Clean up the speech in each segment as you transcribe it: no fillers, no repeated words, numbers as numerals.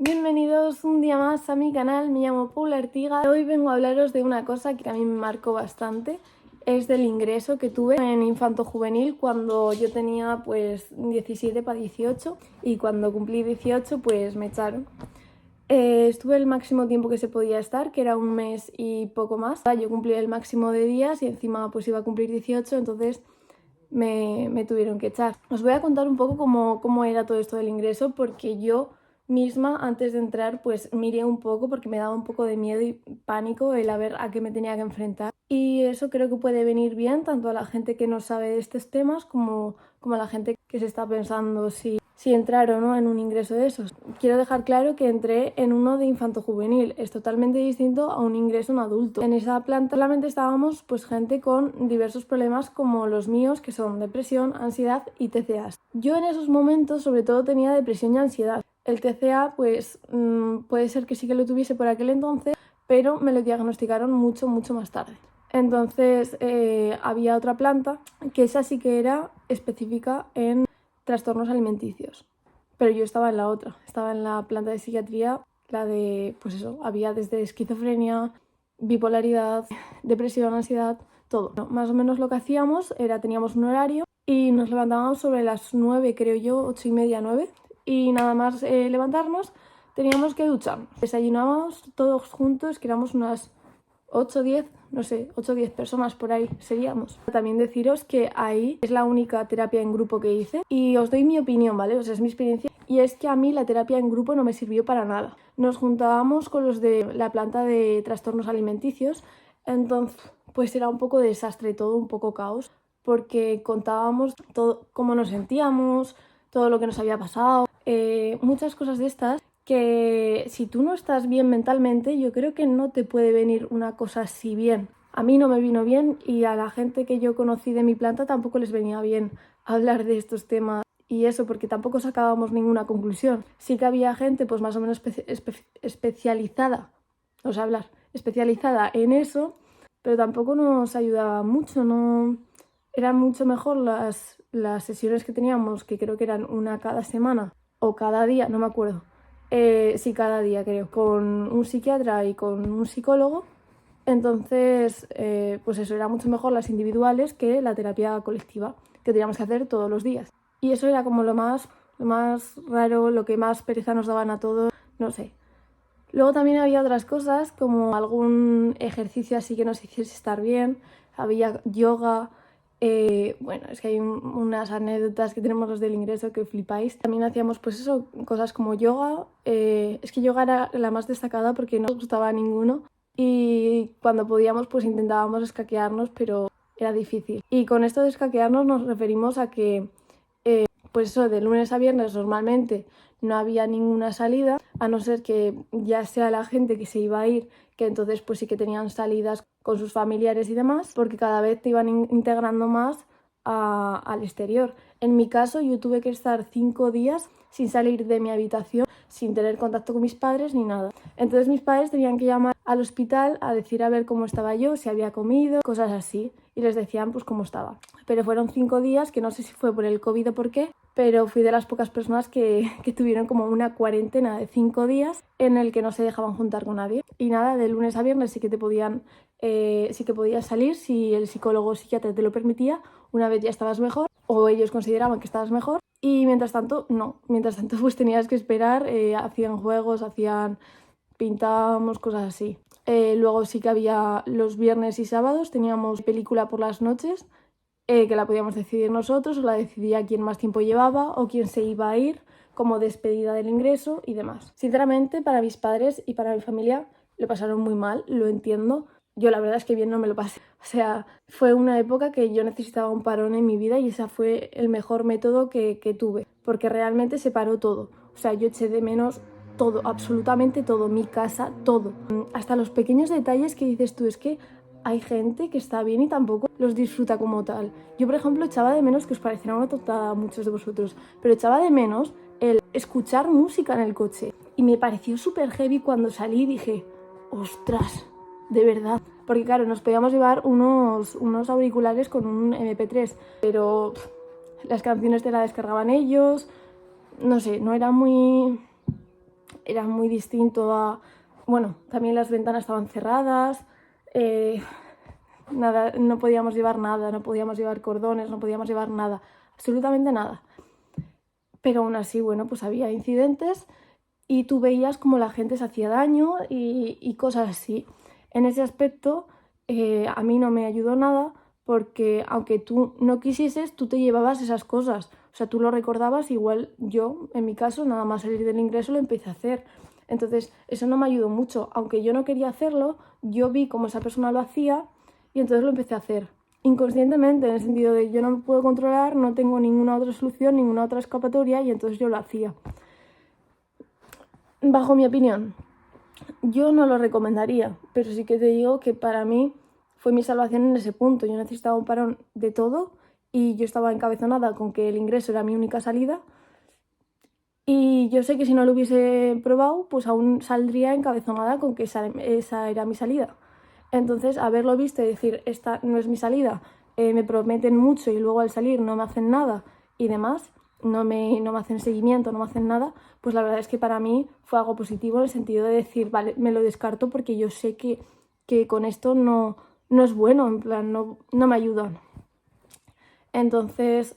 Bienvenidos un día más a mi canal, me llamo Paula Artiga. Hoy vengo a hablaros de una cosa que a mí me marcó bastante. Es del ingreso que tuve en infanto-juvenil cuando yo tenía pues 17 para 18 y cuando cumplí 18 pues me echaron. Estuve el máximo tiempo que se podía estar, que era un mes y poco más. Yo cumplí el máximo de días y encima pues iba a cumplir 18, entonces me tuvieron que echar. Os voy a contar un poco cómo era todo esto del ingreso, porque yo misma antes de entrar pues miré un poco porque me daba un poco de miedo y pánico el a ver a qué me tenía que enfrentar, y eso creo que puede venir bien tanto a la gente que no sabe de estos temas como a la gente que se está pensando si entrar o no en un ingreso de esos. Quiero dejar claro que entré en uno de infanto-juvenil, es totalmente distinto a un ingreso en adulto. En esa planta solamente estábamos pues gente con diversos problemas como los míos, que son depresión, ansiedad y TCA. Yo en esos momentos sobre todo tenía depresión y ansiedad. El TCA pues puede ser que sí que lo tuviese por aquel entonces, pero me lo diagnosticaron mucho más tarde. Entonces había otra planta que esa sí que era específica en trastornos alimenticios, pero yo estaba en la otra, estaba en la planta de psiquiatría, la de, pues eso, había desde esquizofrenia, bipolaridad, depresión, ansiedad, todo. Más o menos lo que hacíamos era, teníamos un horario y nos levantábamos sobre las 9, creo yo, 8:30, 9, y nada más levantarnos teníamos que ducharnos. Desayunábamos todos juntos, que éramos unas 8 10, no sé, 8 10 personas por ahí seríamos. También deciros que ahí es la única terapia en grupo que hice y os doy mi opinión, ¿vale? O sea, es mi experiencia, y es que a mí la terapia en grupo no me sirvió para nada. Nos juntábamos con los de la planta de trastornos alimenticios, entonces pues era un poco desastre todo, un poco caos, porque contábamos todo cómo nos sentíamos, todo lo que nos había pasado, muchas cosas de estas que si tú no estás bien mentalmente, yo creo que no te puede venir una cosa así bien. A mí no me vino bien y a la gente que yo conocí de mi planta tampoco les venía bien hablar de estos temas y eso, porque tampoco sacábamos ninguna conclusión. Sí que había gente pues más o menos especializada, o sea, especializada en eso, pero tampoco nos ayudaba mucho, no. Eran mucho mejor las sesiones que teníamos, que creo que eran una cada semana o cada día, no me acuerdo. Sí, cada día creo, con un psiquiatra y con un psicólogo. Entonces, pues eso, era mucho mejor las individuales que la terapia colectiva, que teníamos que hacer todos los días. Y eso era como lo más raro, lo que más pereza nos daban a todos, no sé. Luego también había otras cosas, como algún ejercicio así que nos hiciese estar bien, había yoga. Bueno, es que hay unas anécdotas que tenemos los del ingreso que flipáis. También hacíamos pues eso, cosas como yoga. Es que yoga era la más destacada porque no nos gustaba a ninguno y cuando podíamos pues intentábamos escaquearnos, pero era difícil. Y con esto de escaquearnos nos referimos a que pues eso, de lunes a viernes normalmente no había ninguna salida, a no ser que ya sea la gente que se iba a ir, que entonces pues sí que tenían salidas con sus familiares y demás, porque cada vez te iban integrando más al exterior. En mi caso yo tuve que estar 5 días sin salir de mi habitación, sin tener contacto con mis padres ni nada. Entonces mis padres tenían que llamar al hospital a decir a ver cómo estaba yo, si había comido, cosas así, y les decían pues cómo estaba. Pero fueron 5 días, que no sé si fue por el COVID o por qué, pero fui de las pocas personas que tuvieron como una cuarentena de 5 días en el que no se dejaban juntar con nadie. Y nada, de lunes a viernes sí que sí que podías salir si el psicólogo o psiquiatra te lo permitía, una vez ya estabas mejor o ellos consideraban que estabas mejor, y mientras tanto no, mientras tanto pues tenías que esperar, hacían juegos, pintábamos, cosas así. Luego sí que había los viernes y sábados, teníamos película por las noches, que la podíamos decidir nosotros, o la decidía quién más tiempo llevaba o quién se iba a ir como despedida del ingreso y demás. Sinceramente, para mis padres y para mi familia lo pasaron muy mal, lo entiendo. Yo la verdad es que bien no me lo pasé. O sea, fue una época que yo necesitaba un parón en mi vida y ese fue el mejor método que tuve, porque realmente se paró todo. O sea, yo eché de menos todo, absolutamente todo, mi casa, todo. Hasta los pequeños detalles que dices tú, es que hay gente que está bien y tampoco los disfruta como tal. Yo, por ejemplo, echaba de menos, que os parecerá una tontada a muchos de vosotros, pero echaba de menos el escuchar música en el coche. Y me pareció súper heavy cuando salí y dije, ostras, de verdad. Porque claro, nos podíamos llevar unos auriculares con un MP3, pero las canciones te las descargaban ellos, no sé, no era muy era muy distinto a... Bueno, también las ventanas estaban cerradas, nada, no podíamos llevar nada, no podíamos llevar cordones, no podíamos llevar nada, absolutamente nada. Pero aún así, bueno, pues había incidentes y tú veías como la gente se hacía daño y cosas así. En ese aspecto, a mí no me ayudó nada porque aunque tú no quisieses, tú te llevabas esas cosas. O sea, tú lo recordabas, igual yo, en mi caso, nada más salir del ingreso lo empecé a hacer. Entonces, eso no me ayudó mucho. Aunque yo no quería hacerlo, yo vi cómo esa persona lo hacía y entonces lo empecé a hacer. Inconscientemente, en el sentido de yo no me puedo controlar, no tengo ninguna otra solución, ninguna otra escapatoria y entonces yo lo hacía. Bajo mi opinión, yo no lo recomendaría, pero sí que te digo que para mí fue mi salvación en ese punto. Yo necesitaba un parón de todo y yo estaba encabezonada con que el ingreso era mi única salida. Y yo sé que si no lo hubiese probado, pues aún saldría encabezonada con que esa era mi salida. Entonces, haberlo visto y decir, esta no es mi salida, me prometen mucho y luego al salir no me hacen nada y demás, no me hacen seguimiento, no me hacen nada, pues la verdad es que para mí fue algo positivo en el sentido de decir, vale, me lo descarto porque yo sé que con esto no es bueno, en plan, no me ayudan. Entonces,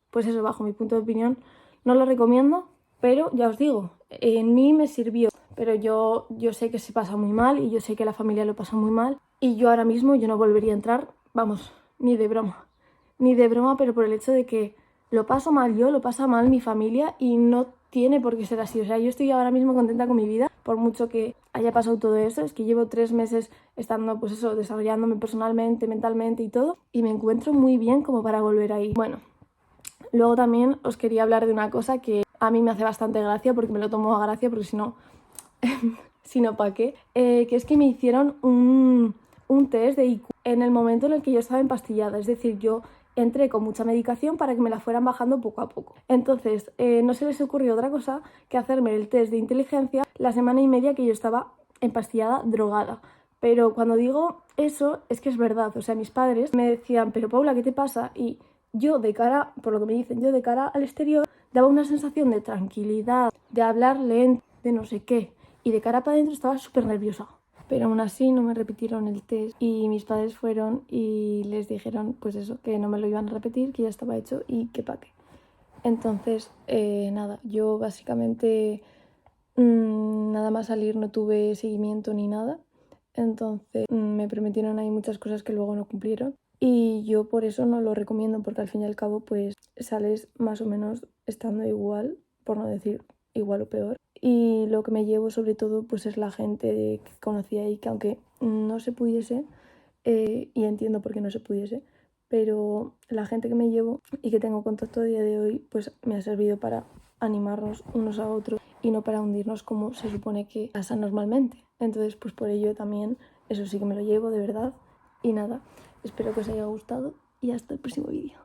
pues eso, bajo mi punto de opinión, no lo recomiendo, pero ya os digo, en mí me sirvió. Pero yo sé que se pasa muy mal y yo sé que la familia lo pasa muy mal. Y yo ahora mismo yo no volvería a entrar, vamos, ni de broma. Ni de broma, pero por el hecho de que lo paso mal yo, lo pasa mal mi familia y no tiene por qué ser así. O sea, yo estoy ahora mismo contenta con mi vida, por mucho que haya pasado todo eso. Es que llevo 3 meses estando, pues eso, desarrollándome personalmente, mentalmente y todo. Y me encuentro muy bien como para volver ahí. Bueno, luego también os quería hablar de una cosa que a mí me hace bastante gracia, porque me lo tomo a gracia, porque si no, ¿para qué? Que es que me hicieron un test de IQ en el momento en el que yo estaba empastillada. Es decir, yo entré con mucha medicación para que me la fueran bajando poco a poco. Entonces, no se les ocurrió otra cosa que hacerme el test de inteligencia la semana y media que yo estaba empastillada, drogada. Pero cuando digo eso, es que es verdad. O sea, mis padres me decían, pero Paula, ¿qué te pasa? Y yo de cara, por lo que me dicen, yo de cara al exterior, daba una sensación de tranquilidad, de hablar lento, de no sé qué. Y de cara para adentro estaba súper nerviosa. Pero aún así no me repitieron el test y mis padres fueron y les dijeron pues eso, que no me lo iban a repetir, que ya estaba hecho y que pa' qué. Entonces, nada, yo básicamente nada más salir no tuve seguimiento ni nada. Entonces me prometieron ahí muchas cosas que luego no cumplieron. Y yo por eso no lo recomiendo porque al fin y al cabo pues sales más o menos estando igual, por no decir igual o peor. Y lo que me llevo sobre todo pues es la gente que conocí ahí, que aunque no se pudiese, y entiendo por qué no se pudiese, pero la gente que me llevo y que tengo contacto a día de hoy pues me ha servido para animarnos unos a otros y no para hundirnos como se supone que pasa normalmente. Entonces pues por ello también eso sí que me lo llevo de verdad. Y nada, espero que os haya gustado y hasta el próximo vídeo.